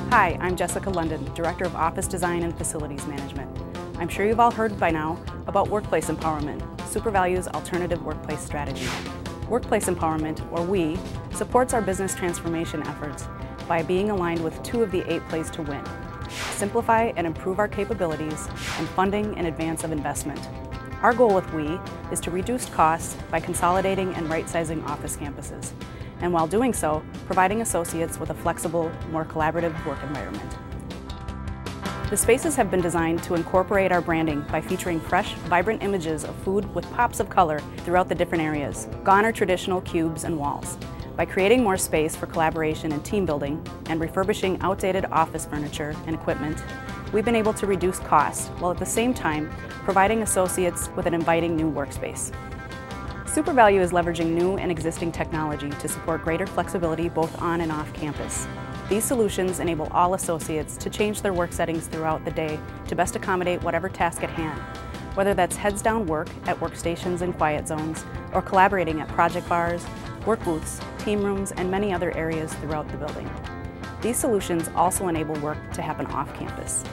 Hi, I'm Jessica London, Director of Office Design and Facilities Management. I'm sure you've all heard by now about workplace empowerment, SuperValue's alternative workplace strategy. Workplace empowerment, or WE, supports our business transformation efforts by being aligned with 2 of the 8 plays to win: simplify and improve our capabilities, and funding in advance of investment. Our goal with WE is to reduce costs by consolidating and right-sizing office campuses, and while doing so, providing associates with a flexible, more collaborative work environment. The spaces have been designed to incorporate our branding by featuring fresh, vibrant images of food with pops of color throughout the different areas. Gone are traditional cubes and walls. By creating more space for collaboration and team building and refurbishing outdated office furniture and equipment, we've been able to reduce costs while at the same time providing associates with an inviting new workspace. SuperValue is leveraging new and existing technology to support greater flexibility both on and off campus. These solutions enable all associates to change their work settings throughout the day to best accommodate whatever task at hand, whether that's heads-down work at workstations and quiet zones, or collaborating at project bars, work booths, team rooms, and many other areas throughout the building. These solutions also enable work to happen off campus.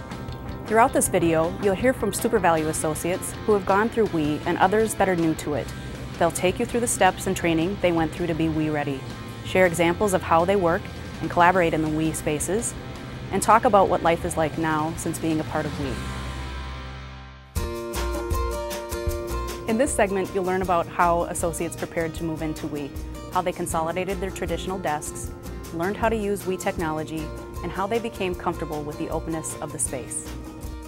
Throughout this video, you'll hear from SuperValue associates who have gone through WE and others that are new to it. They'll take you through the steps and training they went through to be WE ready, share examples of how they work and collaborate in the WE spaces, and talk about what life is like now since being a part of WE. In this segment, you'll learn about how associates prepared to move into WE, how they consolidated their traditional desks, learned how to use WE technology, and how they became comfortable with the openness of the space.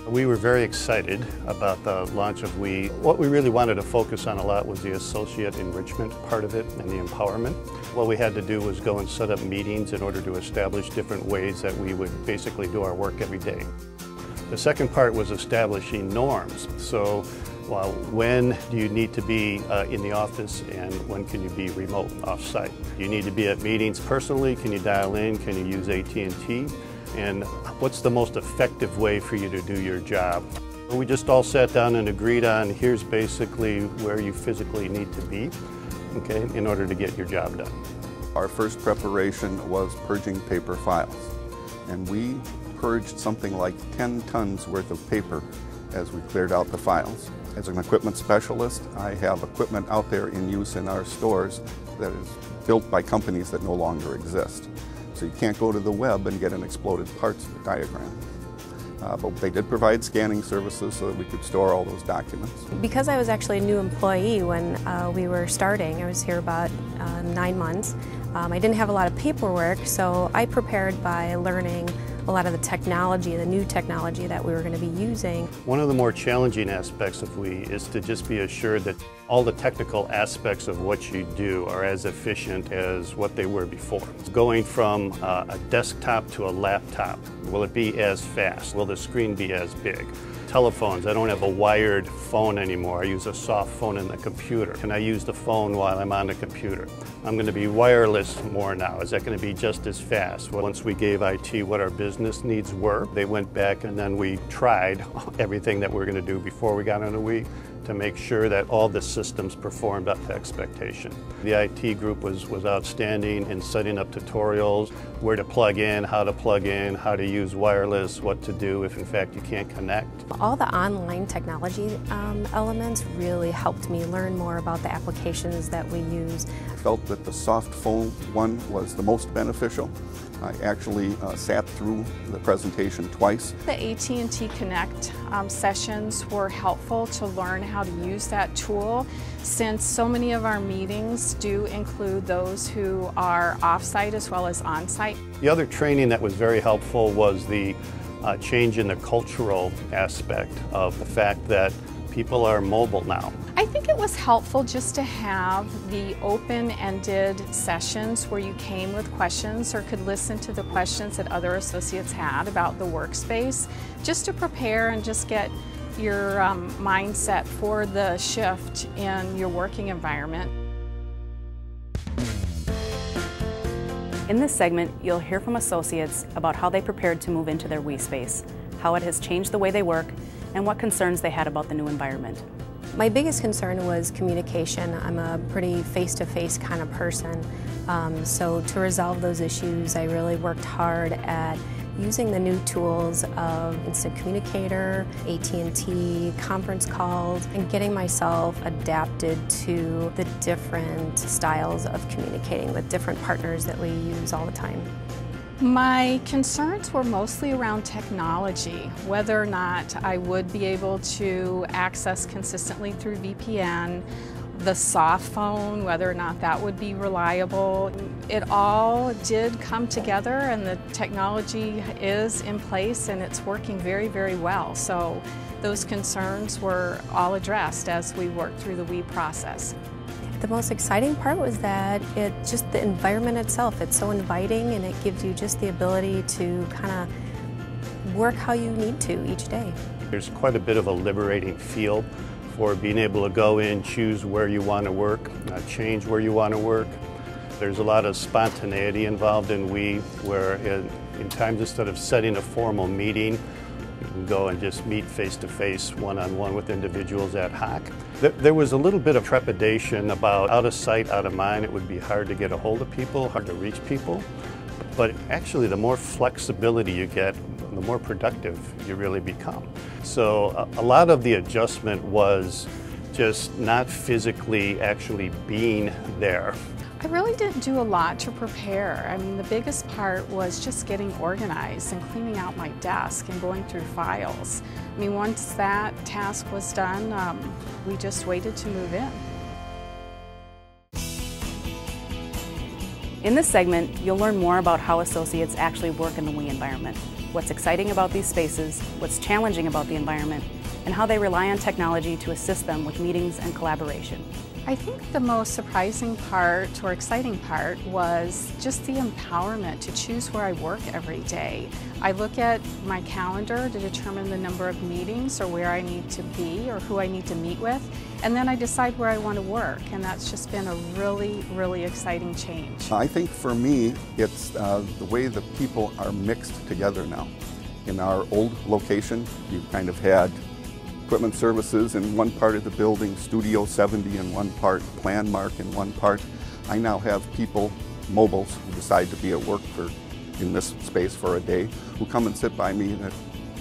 We were very excited about the launch of WE. What we really wanted to focus on a lot was the associate enrichment part of it and the empowerment. What we had to do was go and set up meetings in order to establish different ways that we would basically do our work every day. The second part was establishing norms. So when do you need to be in the office and when can you be remote, off-site? Do you need to be at meetings personally? Can you dial in? Can you use AT&T? And what's the most effective way for you to do your job? We just all sat down and agreed on here's basically where you physically need to be, okay, in order to get your job done. Our first preparation was purging paper files, and we purged something like 10 tons worth of paper as we cleared out the files. As an equipment specialist, I have equipment out there in use in our stores that is built by companies that no longer exist. So you can't go to the web and get an exploded parts diagram. But they did provide scanning services so that we could store all those documents. Because I was actually a new employee when we were starting, I was here about 9 months, I didn't have a lot of paperwork, so I prepared by learning a lot of the technology, the new technology that we were going to be using. One of the more challenging aspects of WE is to just be assured that all the technical aspects of what you do are as efficient as what they were before. Going from a desktop to a laptop, will it be as fast? Will the screen be as big? Telephones, I don't have a wired phone anymore. I use a soft phone in the computer. Can I use the phone while I'm on the computer? I'm going to be wireless more now. Is that going to be just as fast? Well, once we gave IT what our business needs were, they went back and then we tried everything that we were going to do before we got into WE to make sure that all the systems performed up to expectation. The IT group was outstanding in setting up tutorials, where to plug in, how to use wireless, what to do if in fact you can't connect. All the online technology elements really helped me learn more about the applications that we use. I felt that the soft phone one was the most beneficial. I actually sat through the presentation twice. The AT&T Connect sessions were helpful to learn how to use that tool, since so many of our meetings do include those who are off-site as well as on-site. The other training that was very helpful was the change in the cultural aspect of the fact that people are mobile now. I think it was helpful just to have the open-ended sessions where you came with questions or could listen to the questions that other associates had about the workspace, just to prepare and just get your mindset for the shift in your working environment. In this segment, you'll hear from associates about how they prepared to move into their WE space, how it has changed the way they work, and what concerns they had about the new environment. My biggest concern was communication. I'm a pretty face-to-face kind of person, so to resolve those issues, I really worked hard at Using the new tools of Instant Communicator, AT&T, conference calls, and getting myself adapted to the different styles of communicating with different partners that we use all the time. My concerns were mostly around technology, whether or not I would be able to access consistently through VPN, the soft phone, whether or not that would be reliable. It all did come together, and the technology is in place and it's working very, very well. So those concerns were all addressed as we worked through the WE process. The most exciting part was that just the environment itself, it's so inviting and it gives you just the ability to kind of work how you need to each day. There's quite a bit of a liberating feel for being able to go in, choose where you want to work, change where you want to work. There's a lot of spontaneity involved in WE, where in times instead of setting a formal meeting, you can go and just meet face-to-face, one-on-one with individuals ad hoc. There was a little bit of trepidation about out of sight, out of mind. It would be hard to get a hold of people, hard to reach people. But actually, the more flexibility you get, the more productive you really become. So a lot of the adjustment was just not physically actually being there. I really didn't do a lot to prepare. I mean, the biggest part was just getting organized and cleaning out my desk and going through files. I mean, once that task was done, we just waited to move in. In this segment, you'll learn more about how associates actually work in the WE environment, what's exciting about these spaces, what's challenging about the environment, and how they rely on technology to assist them with meetings and collaboration. I think the most surprising part or exciting part was just the empowerment to choose where I work every day. I look at my calendar to determine the number of meetings or where I need to be or who I need to meet with, and then I decide where I want to work, and that's just been a really, really exciting change. I think for me, it's the way the people are mixed together now. In our old location, you kind of had equipment services in one part of the building, Studio 70 in one part, Planmark in one part. I now have people, mobiles, who decide to be at work in this space for a day, who come and sit by me that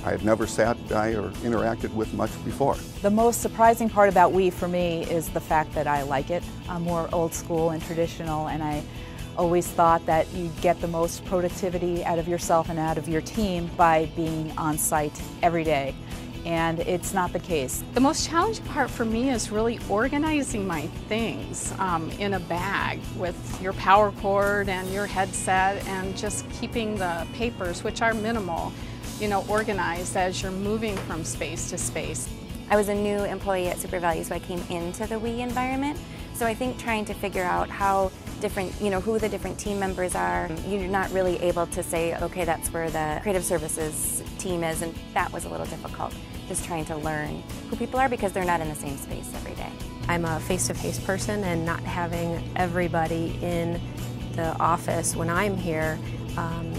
I have never sat by or interacted with much before. The most surprising part about WE for me is the fact that I like it. I'm more old school and traditional, and I always thought that you get the most productivity out of yourself and out of your team by being on site every day. And it's not the case. The most challenging part for me is really organizing my things in a bag with your power cord and your headset, and just keeping the papers, which are minimal, organized as you're moving from space to space. I was a new employee at SuperValue, so I came into the WE environment. So I think trying to figure out how different, who the different team members are, you're not really able to say, okay, that's where the creative services team is, and that was a little difficult. Just trying to learn who people are because they're not in the same space every day. I'm a face-to-face person, and not having everybody in the office when I'm here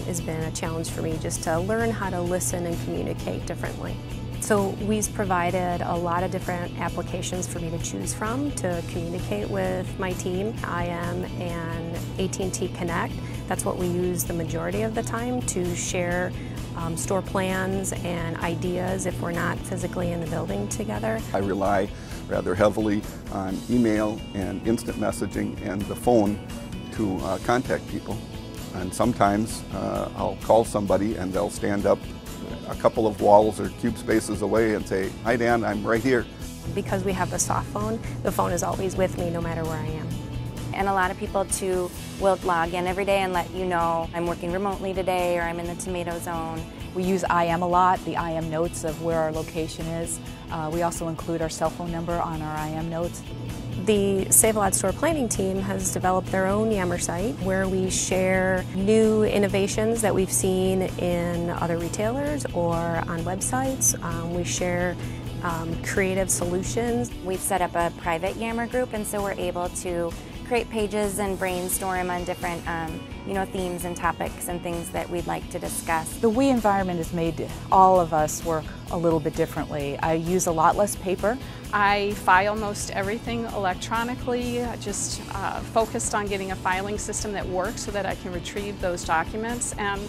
has been a challenge for me, just to learn how to listen and communicate differently. So WE's provided a lot of different applications for me to choose from to communicate with my team. IM and AT&T Connect, that's what we use the majority of the time to share store plans and ideas if we're not physically in the building together. I rely rather heavily on email and instant messaging and the phone to contact people. And sometimes I'll call somebody and they'll stand up a couple of walls or cube spaces away and say, "Hi Dan, I'm right here." Because we have the soft phone, the phone is always with me no matter where I am. And a lot of people too will log in every day and let you know, I'm working remotely today or I'm in the tomato zone. We use IM a lot, the IM notes of where our location is. We also include our cell phone number on our IM notes. The Save-A-Lot store planning team has developed their own Yammer site where we share new innovations that we've seen in other retailers or on websites. We share creative solutions. We've set up a private Yammer group, and so we're able to create pages and brainstorm on different themes and topics and things that we'd like to discuss. The WE environment has made all of us work a little bit differently. I use a lot less paper. I file most everything electronically, just focused on getting a filing system that works so that I can retrieve those documents. And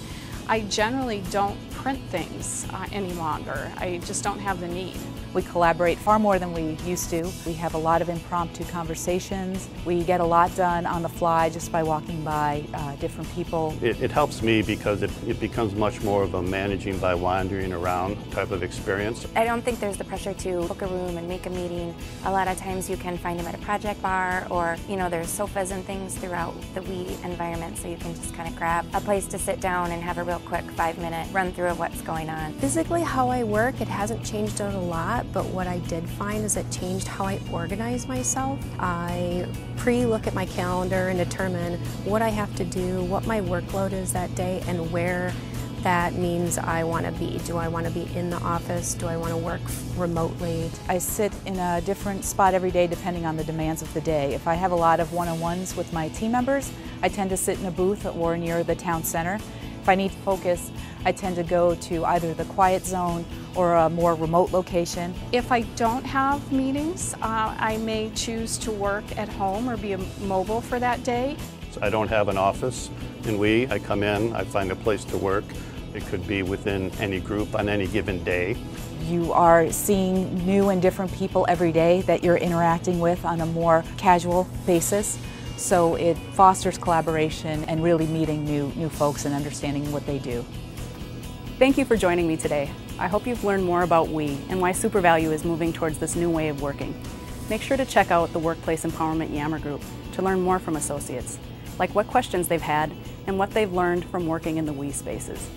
I generally don't print things any longer. I just don't have the need. We collaborate far more than we used to. We have a lot of impromptu conversations. We get a lot done on the fly just by walking by different people. It helps me because it becomes much more of a managing by wandering around type of experience. I don't think there's the pressure to book a room and make a meeting. A lot of times you can find them at a project bar, or there's sofas and things throughout the WE environment, so you can just kind of grab a place to sit down and have a real quick 5-minute run through of what's going on. Physically, how I work, it hasn't changed a lot, but what I did find is it changed how I organize myself. I look at my calendar and determine what I have to do, what my workload is that day, and where that means I want to be. Do I want to be in the office? Do I want to work remotely? I sit in a different spot every day depending on the demands of the day. If I have a lot of one-on-ones with my team members, I tend to sit in a booth or near the town center. If I need to focus, I tend to go to either the quiet zone or a more remote location. If I don't have meetings, I may choose to work at home or be mobile for that day. So I don't have an office in WE. I come in, I find a place to work. It could be within any group on any given day. You are seeing new and different people every day that you're interacting with on a more casual basis. So it fosters collaboration and really meeting new folks and understanding what they do. Thank you for joining me today. I hope you've learned more about WE and why SuperValue is moving towards this new way of working. Make sure to check out the Workplace Empowerment Yammer group to learn more from associates, like what questions they've had and what they've learned from working in the WE spaces.